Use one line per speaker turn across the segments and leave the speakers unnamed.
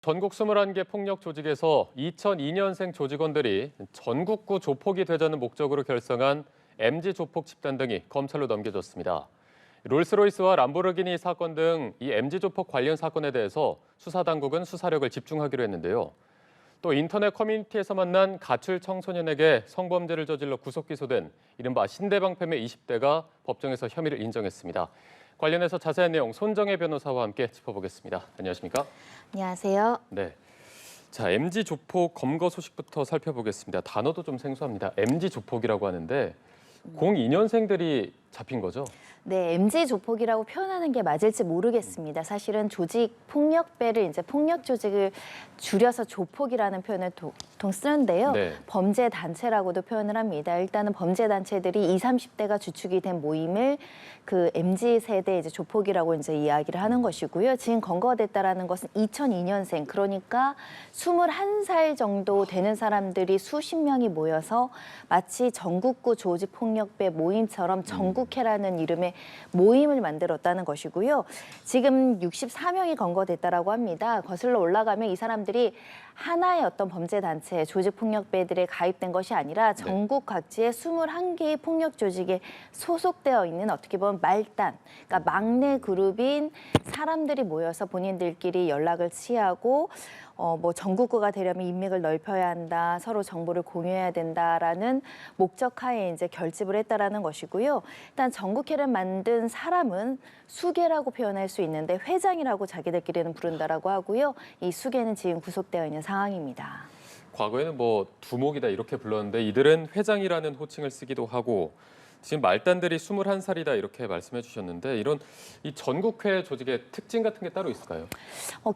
전국 21개 폭력 조직에서 2002년생 조직원들이 전국구 조폭이 되자는 목적으로 결성한 MG 조폭 집단 등이 검찰로 넘겨졌습니다. 롤스로이스와 람보르기니 사건 등 이 MG 조폭 관련 사건에 대해서 수사당국은 수사력을 집중하기로 했는데요. 또 인터넷 커뮤니티에서 만난 가출 청소년에게 성범죄를 저질러 구속 기소된 이른바 신대방패매 20대가 법정에서 혐의를 인정했습니다. 관련해서 자세한 내용 손정혜 변호사와 함께 짚어보겠습니다. 안녕하십니까?
안녕하세요.
네. 자, MG 조폭 검거 소식부터 살펴보겠습니다. 단어도 좀 생소합니다. MG 조폭이라고 하는데 02년생들이 잡힌 거죠?
네, MG 조폭이라고 표현하는 게 맞을지 모르겠습니다. 사실은 조직 폭력배를 이제 폭력 조직을 줄여서 조폭이라는 표현을 보통 쓰는데요.
네.
범죄 단체라고도 표현을 합니다. 일단은 범죄 단체들이 20, 30대가 주축이 된 모임을 그 MG 세대 이제 조폭이라고 이제 이야기를 하는 것이고요. 지금 검거됐다라는 것은 2002년생, 그러니까 21살 정도 되는 사람들이 수십 명이 모여서 마치 전국구 조직 폭력배 모임처럼 전국회라는 이름의 모임을 만들었다는 것이고요. 지금 64명이 검거됐다라고 합니다. 거슬러 올라가면 이 사람들이 하나의 어떤 범죄 단체, 조직 폭력배들에 가입된 것이 아니라 전국 각지의 21개의 폭력 조직에 소속되어 있는 어떻게 보면 말단, 그러니까 막내 그룹인 사람들이 모여서 본인들끼리 연락을 취하고 뭐 전국구가 되려면 인맥을 넓혀야 한다, 서로 정보를 공유해야 된다라는 목적하에 이제 결집을 했다라는 것이고요. 일단 전국회를 만든 사람은 수계라고 표현할 수 있는데 회장이라고 자기들끼리는 부른다라고 하고요. 이 수계는 지금 구속되어 있는 상황입니다.
과거에는 뭐 두목이다 이렇게 불렀는데 이들은 회장이라는 호칭을 쓰기도 하고 지금 말단들이 21살이다 이렇게 말씀해 주셨는데 이런 이 전국회 조직의 특징 같은 게 따로 있을까요?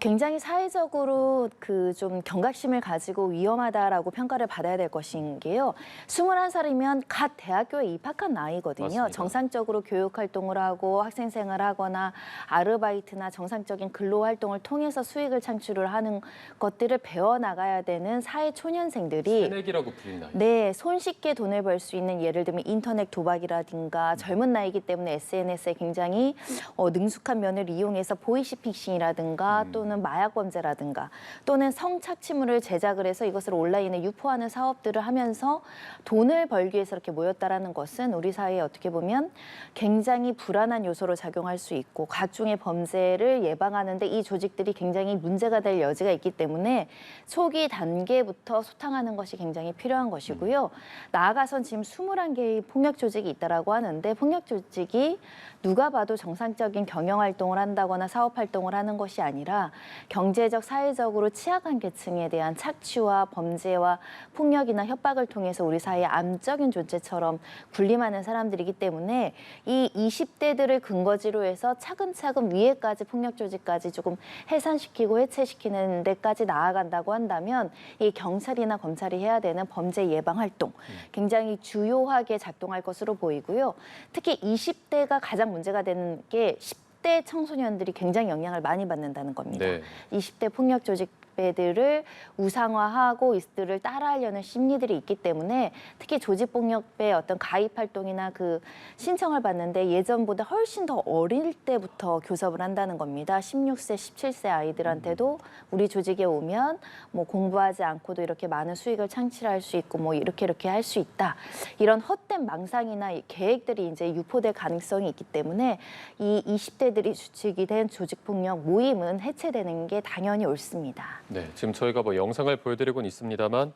굉장히 사회적으로 그 좀 경각심을 가지고 위험하다라고 평가를 받아야 될 것인 게요. 21살이면 갓 대학교에 입학한 나이거든요.
맞습니다.
정상적으로 교육 활동을 하고 학생 생활을 하거나 아르바이트나 정상적인 근로 활동을 통해서 수익을 창출을 하는 것들을 배워 나가야 되는 사회 초년생들이
새내기라고 불리는 나이.
네, 손쉽게 돈을 벌 수 있는 예를 들면 인터넷 도박이라든가 젊은 나이기 때문에 SNS에 굉장히 능숙한 면을 이용해서 보이시피싱이라든가 또는 마약 범죄라든가 또는 성착취물을 제작을 해서 이것을 온라인에 유포하는 사업들을 하면서 돈을 벌기 위해서 이렇게 모였다라는 것은 우리 사회에 어떻게 보면 굉장히 불안한 요소로 작용할 수 있고 각종의 범죄를 예방하는 데 이 조직들이 굉장히 문제가 될 여지가 있기 때문에 초기 단계부터 소탕하는 것이 굉장히 필요한 것이고요. 나아가선 지금 21개의 폭력 조직이 있다라고 하는데 폭력 조직이 누가 봐도 정상적인 경영 활동을 한다거나 사업 활동을 하는 것이 아니라 경제적, 사회적으로 취약한 계층에 대한 착취와 범죄와 폭력이나 협박을 통해서 우리 사회의 암적인 존재처럼 군림하는 사람들이기 때문에 이 20대들을 근거지로 해서 차근차근 위에까지 폭력 조직까지 조금 해산시키고 해체시키는 데까지 나아간다고 한다면 이 경찰이나 검찰이 해야 되는 범죄 예방 활동 굉장히 주요하게 작동할 것으로 보이고요. 특히 20대가 가장 문제가 되는 게 10대 청소년들이 굉장히 영향을 많이 받는다는 겁니다.
네.
20대 폭력 조직배들을 우상화하고 이들을 따라하려는 심리들이 있기 때문에 특히 조직폭력배 어떤 가입 활동이나 그 신청을 받는데 예전보다 훨씬 더 어릴 때부터 교섭을 한다는 겁니다. 16세, 17세 아이들한테도 우리 조직에 오면 뭐 공부하지 않고도 이렇게 많은 수익을 창출할 수 있고 뭐 이렇게 할 수 있다. 이런 헛된 망상이나 계획들이 이제 유포될 가능성이 있기 때문에 이 20대들이 주축이 된 조직폭력 모임은 해체되는 게 당연히 옳습니다.
네, 지금 저희가 뭐 영상을 보여드리고는 있습니다만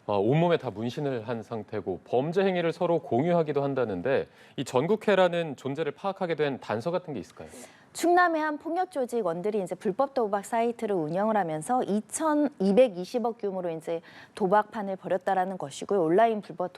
온몸에 다 문신을 한 상태고 범죄 행위를 서로 공유하기도 한다는데 이 전국회라는 존재를 파악하게 된 단서 같은 게 있을까요?
충남의 한 폭력 조직원들이 이제 불법 도박 사이트를 운영을 하면서 2,220억 규모로 이제 도박판을 벌였다라는 것이고요. 온라인 불법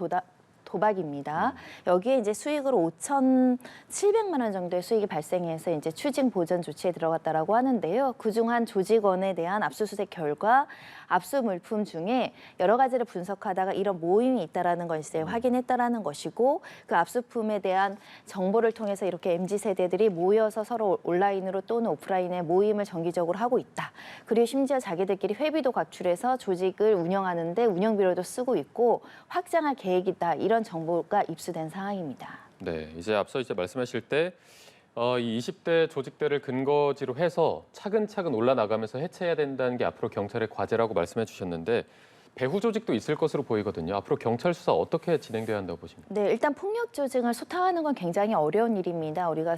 도박입니다. 여기에 이제 수익으로 5,700만 원 정도의 수익이 발생해서 이제 추징 보전 조치에 들어갔다라고 하는데요. 그중 한 조직원에 대한 압수수색 결과 압수 물품 중에 여러 가지를 분석하다가 이런 모임이 있다라는 걸 이제 확인했다라는 것이고 그 압수품에 대한 정보를 통해서 이렇게 MZ 세대들이 모여서 서로 온라인으로 또는 오프라인에 모임을 정기적으로 하고 있다. 그리고 심지어 자기들끼리 회비도 각출해서 조직을 운영하는데 운영비로도 쓰고 있고 확장할 계획이다. 이런 정보가 입수된 상황입니다.
네, 이제 앞서 말씀하실 때 이 20대 조직들을 근거지로 해서 차근차근 올라나가면서 해체해야 된다는 게 앞으로 경찰의 과제라고 말씀해 주셨는데 배후 조직도 있을 것으로 보이거든요. 앞으로 경찰 수사 어떻게 진행돼야 한다고 보십니까?
네, 일단 폭력 조직을 소탕하는 건 굉장히 어려운 일입니다. 우리가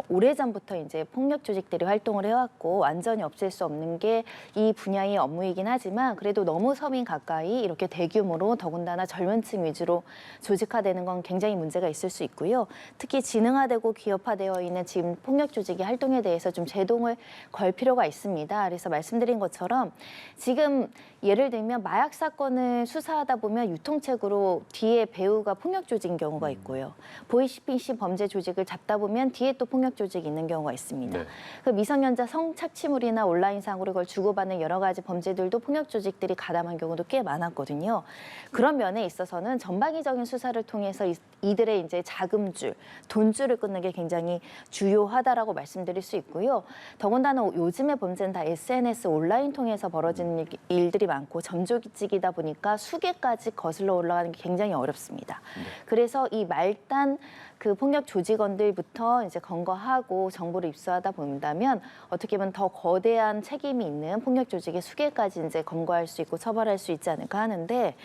오래전부터 이제 폭력 조직들이 활동을 해왔고 완전히 없앨 수 없는 게 이 분야의 업무이긴 하지만 그래도 너무 서민 가까이 이렇게 대규모로 더군다나 젊은 층 위주로 조직화되는 건 굉장히 문제가 있을 수 있고요. 특히 지능화되고 기업화되어 있는 지금 폭력 조직의 활동에 대해서 좀 제동을 걸 필요가 있습니다. 그래서 말씀드린 것처럼 지금 예를 들면 마약 사건을 수사하다 보면 유통책으로 뒤에 배우가 폭력 조직인 경우가 있고요. 보이스피싱 범죄 조직을 잡다 보면 뒤에 또 폭력 조직이 있는 경우가 있습니다.
네.
그 미성년자 성착취물이나 온라인상으로 그걸 주고받는 여러 가지 범죄들도 폭력 조직들이 가담한 경우도 꽤 많았거든요. 그런 면에 있어서는 전방위적인 수사를 통해서 이들의 이제 자금줄, 돈줄을 끊는 게 굉장히 주요하다라고 말씀드릴 수 있고요. 더군다나 요즘의 범죄는 다 SNS 온라인 통해서 벌어지는 일들이 많고 점조직이다 보니까 수개까지 거슬러 올라가는 게 굉장히 어렵습니다. 그래서 이 말단 그 폭력 조직원들부터 이제 검거하고 정보를 입수하다 본다면 어떻게 보면 더 거대한 책임이 있는 폭력 조직의 수개까지 이제 검거할 수 있고 처벌할 수 있지 않을까 하는데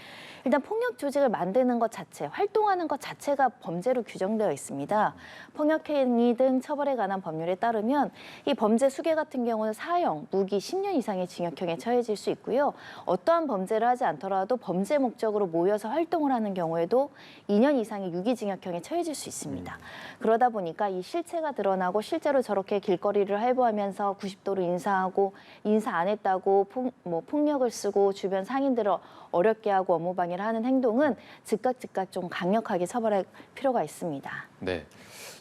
일단 폭력 조직을 만드는 것 자체, 활동하는 것 자체가 범죄로 규정되어 있습니다. 폭력행위 등 처벌에 관한 법률에 따르면 이 범죄 수개 같은 경우는 사형, 무기 10년 이상의 징역형에 처해질 수 있고요. 어떠한 범죄를 하지 않더라도 범죄 목적으로 모여서 활동을 하는 경우에도 2년 이상의 유기징역형에 처해질 수 있습니다. 그러다 보니까 이 실체가 드러나고 실제로 저렇게 길거리를 활보하면서 90도로 인사하고 인사 안 했다고 폭력을 쓰고 주변 상인들을 어렵게 하고 업무 방해를 하는 행동은 즉각 좀 강력하게 처벌할 필요가 있습니다.
네.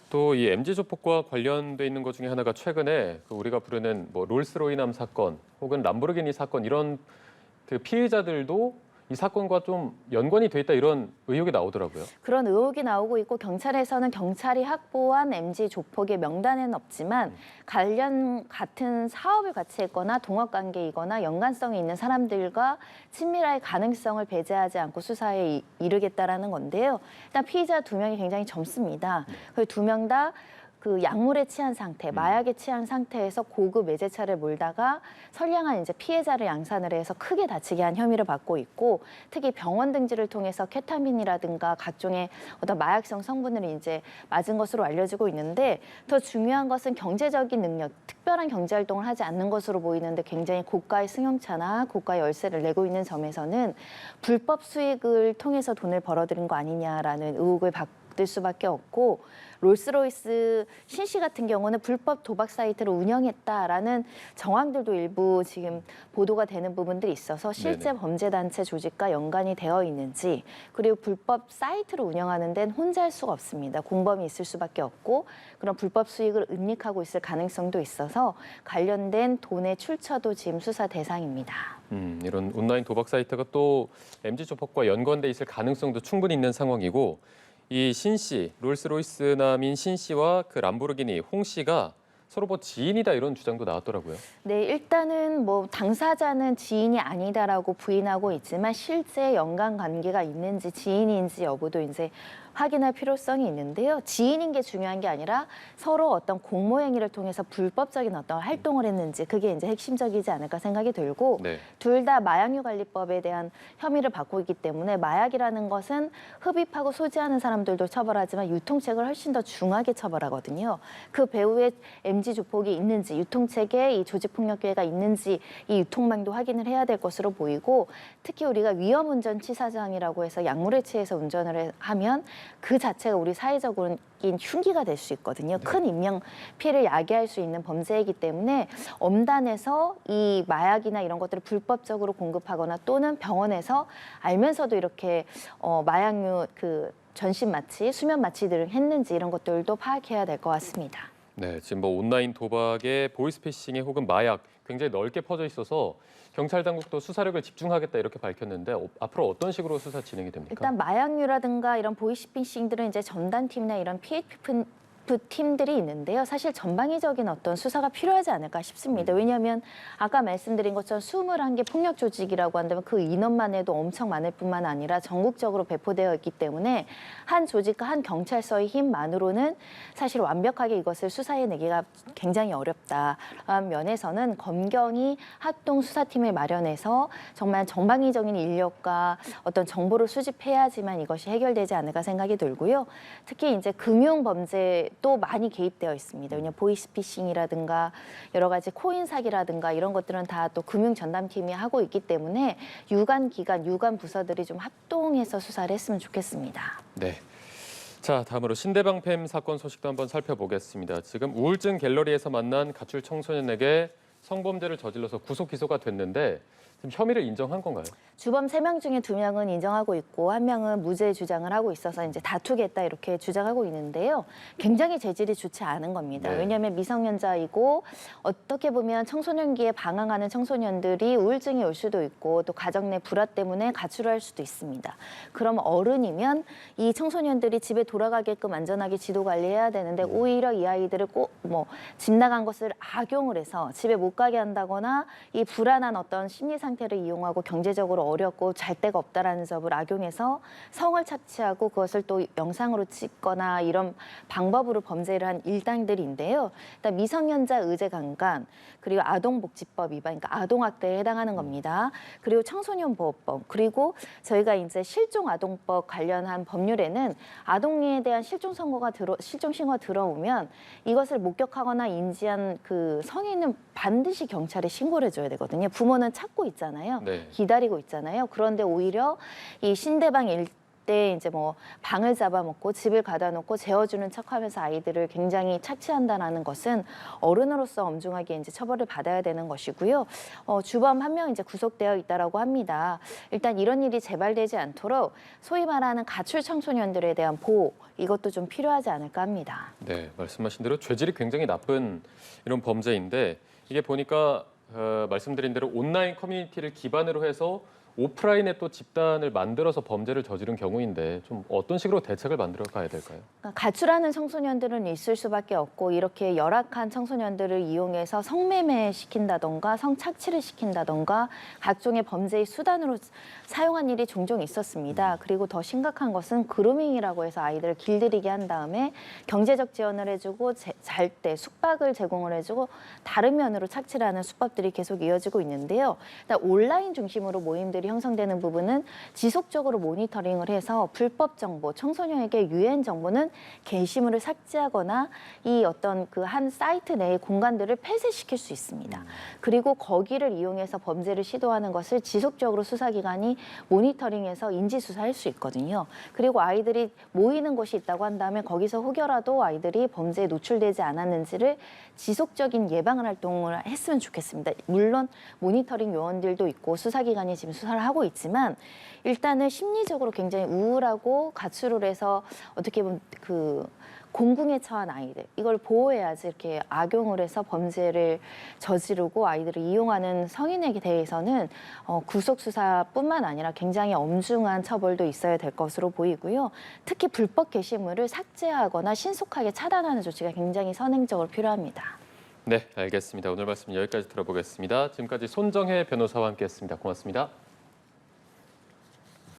또 이 MZ 조폭과 관련돼 있는 것 중에 하나가 최근에 그 우리가 부르는 뭐 롤스로이남 사건 혹은 람보르기니 사건 이런 그 피해자들도 이 사건과 좀 연관이 돼 있다 이런 의혹이 나오더라고요.
그런 의혹이 나오고 있고 경찰에서는 경찰이 확보한 MZ 조폭의 명단에는 없지만 관련 같은 사업을 같이 했거나 동업관계이거나 연관성이 있는 사람들과 친밀할 가능성을 배제하지 않고 수사에 이르겠다라는 건데요. 일단 피의자 2명이 굉장히 젊습니다. 그 2명 다 그 약물에 취한 상태, 마약에 취한 상태에서 고급 외제차를 몰다가 선량한 이제 피해자를 양산을 해서 크게 다치게 한 혐의를 받고 있고 특히 병원 등지를 통해서 케타민이라든가 각종의 어떤 마약성 성분을 이제 맞은 것으로 알려지고 있는데 더 중요한 것은 경제적인 능력, 특별한 경제 활동을 하지 않는 것으로 보이는데 굉장히 고가의 승용차나 고가의 열쇠를 내고 있는 점에서는 불법 수익을 통해서 돈을 벌어들인 거 아니냐라는 의혹을 받을 수밖에 없고 롤스로이스 신씨 같은 경우는 불법 도박 사이트를 운영했다라는 정황들도 일부 지금 보도가 되는 부분들이 있어서 실제
네네.
범죄단체 조직과 연관이 되어 있는지 그리고 불법 사이트를 운영하는 데는 혼자 할 수가 없습니다. 공범이 있을 수밖에 없고 그런 불법 수익을 은닉하고 있을 가능성도 있어서 관련된 돈의 출처도 지금 수사 대상입니다.
이런 온라인 도박 사이트가 또 MZ 조폭과 연관돼 있을 가능성도 충분히 있는 상황이고 이 신 씨, 롤스로이스 남인 신 씨와 그 람보르기니 홍 씨가 서로 뭐 지인이다 이런 주장도 나왔더라고요.
네, 일단은 뭐 당사자는 지인이 아니다라고 부인하고 있지만 실제 연관 관계가 있는지 지인인지 여부도 이제 확인할 필요성이 있는데요. 지인인 게 중요한 게 아니라 서로 어떤 공모 행위를 통해서 불법적인 어떤 활동을 했는지 그게 이제 핵심적이지 않을까 생각이 들고
네.
둘 다 마약류 관리법에 대한 혐의를 받고 있기 때문에 마약이라는 것은 흡입하고 소지하는 사람들도 처벌하지만 유통책을 훨씬 더 중하게 처벌하거든요. 그 배후에 MZ 조폭이 있는지 유통책에 이 조직폭력계가 있는지 이 유통망도 확인을 해야 될 것으로 보이고 특히 우리가 위험운전치사장이라고 해서 약물에 취해서 운전을 하면 그 자체가 우리 사회적인 흉기가 될 수 있거든요. 큰 인명 피해를 야기할 수 있는 범죄이기 때문에 엄단에서 이 마약이나 이런 것들을 불법적으로 공급하거나 또는 병원에서 알면서도 이렇게 마약류 그 전신 마취, 수면 마취들을 했는지 이런 것들도 파악해야 될 것 같습니다.
네, 지금 뭐 온라인 도박에 보이스피싱에 혹은 마약 굉장히 넓게 퍼져 있어서 경찰 당국도 수사력을 집중하겠다 이렇게 밝혔는데 앞으로 어떤 식으로 수사 진행이 됩니까?
일단 마약류라든가 이런 보이스피싱들은 이제 전담팀이나 이런 팀들이 있는데요. 사실 전방위적인 어떤 수사가 필요하지 않을까 싶습니다. 왜냐하면 아까 말씀드린 것처럼 21개 폭력 조직이라고 한다면 그 인원만 해도 엄청 많을 뿐만 아니라 전국적으로 배포되어 있기 때문에 한 조직과 한 경찰서의 힘만으로는 사실 완벽하게 이것을 수사해내기가 굉장히 어렵다라는 면에서는 검경이 합동 수사팀을 마련해서 정말 전방위적인 인력과 어떤 정보를 수집해야지만 이것이 해결되지 않을까 생각이 들고요. 특히 이제 금융 범죄도 많이 개입되어 있습니다. 왜냐하면 보이스피싱이라든가 여러 가지 코인 사기라든가 이런 것들은 다 또 금융 전담팀이 하고 있기 때문에 유관 기관, 유관 부서들이 좀 합동해서 수사를 했으면 좋겠습니다.
네. 자, 다음으로 신대방팸 사건 소식도 한번 살펴보겠습니다. 지금 우울증 갤러리에서 만난 가출 청소년에게 성범죄를 저질러서 구속 기소가 됐는데 지금 혐의를 인정한 건가요?
주범 3명 중에 2명은 인정하고 있고 1명은 무죄 주장을 하고 있어서 이제 다투겠다 이렇게 주장하고 있는데요. 굉장히 재질이 좋지 않은 겁니다.
네.
왜냐하면 미성년자이고 어떻게 보면 청소년기에 방황하는 청소년들이 우울증이 올 수도 있고 또 가정 내 불화 때문에 가출을 할 수도 있습니다. 그럼 어른이면 이 청소년들이 집에 돌아가게끔 안전하게 지도 관리해야 되는데 오히려 이 아이들을 꼭 집 나간 것을 악용을 해서 집에 못 가게 한다거나 이 불안한 어떤 심리 상태를 이용하고 경제적으로 어렵고 잘 데가 없다라는 점을 악용해서 성을 착취하고 그것을 또 영상으로 찍거나 이런 방법으로 범죄를 한 일당들인데요. 일단 미성년자 의제 강간 그리고 아동복지법 위반, 그러니까 아동학대에 해당하는 겁니다. 그리고 청소년보호법 그리고 저희가 이제 실종아동법 관련한 법률에는 아동에 대한 실종 신고가 들어오면 이것을 목격하거나 인지한 그 성인은 반드시 경찰에 신고를 해줘야 되거든요. 부모는 찾고 있잖아요.
네.
기다리고 있잖아요. 그런데 오히려 이 신대방 일대 이제 방을 잡아먹고 집을 가다 놓고 재워주는 척하면서 아이들을 굉장히 착취한다는 것은 어른으로서 엄중하게 이제 처벌을 받아야 되는 것이고요. 주범 1명 이제 구속되어 있다라고 합니다. 일단 이런 일이 재발되지 않도록 소위 말하는 가출 청소년들에 대한 보호 이것도 좀 필요하지 않을까 합니다.
네, 말씀하신 대로 죄질이 굉장히 나쁜 이런 범죄인데 이게 보니까 말씀드린 대로 온라인 커뮤니티를 기반으로 해서 오프라인에 또 집단을 만들어서 범죄를 저지른 경우인데 좀 어떤 식으로 대책을 만들어 가야 될까요?
가출하는 청소년들은 있을 수밖에 없고 이렇게 열악한 청소년들을 이용해서 성매매 시킨다던가 성착취를 시킨다던가 각종의 범죄의 수단으로 사용한 일이 종종 있었습니다. 그리고 더 심각한 것은 그루밍이라고 해서 아이들을 길들이게 한 다음에 경제적 지원을 해주고 잘 때 숙박을 제공을 해주고 다른 면으로 착취를 하는 수법들이 계속 이어지고 있는데요. 일단 온라인 중심으로 모임들이 형성되는 부분은 지속적으로 모니터링을 해서 불법 정보, 청소년에게 유해한 정보는 게시물을 삭제하거나 이 어떤 그 한 사이트 내의 공간들을 폐쇄시킬 수 있습니다. 그리고 거기를 이용해서 범죄를 시도하는 것을 지속적으로 수사기관이 모니터링해서 인지수사할 수 있거든요. 그리고 아이들이 모이는 곳이 있다고 한다면 거기서 혹여라도 아이들이 범죄에 노출되지 않았는지를 지속적인 예방 활동을 했으면 좋겠습니다. 물론 모니터링 요원들도 있고 수사기관이 지금 수사를 하고 있지만 일단은 심리적으로 굉장히 우울하고 가출을 해서 어떻게 보면 그 공궁에 처한 아이들 이걸 보호해야지 이렇게 악용을 해서 범죄를 저지르고 아이들을 이용하는 성인에게 대해서는 구속 수사뿐만 아니라 굉장히 엄중한 처벌도 있어야 될 것으로 보이고요. 특히 불법 게시물을 삭제하거나 신속하게 차단하는 조치가 굉장히 선행적으로 필요합니다.
네, 알겠습니다. 오늘 말씀 여기까지 들어보겠습니다. 지금까지 손정혜 변호사와 함께했습니다. 고맙습니다.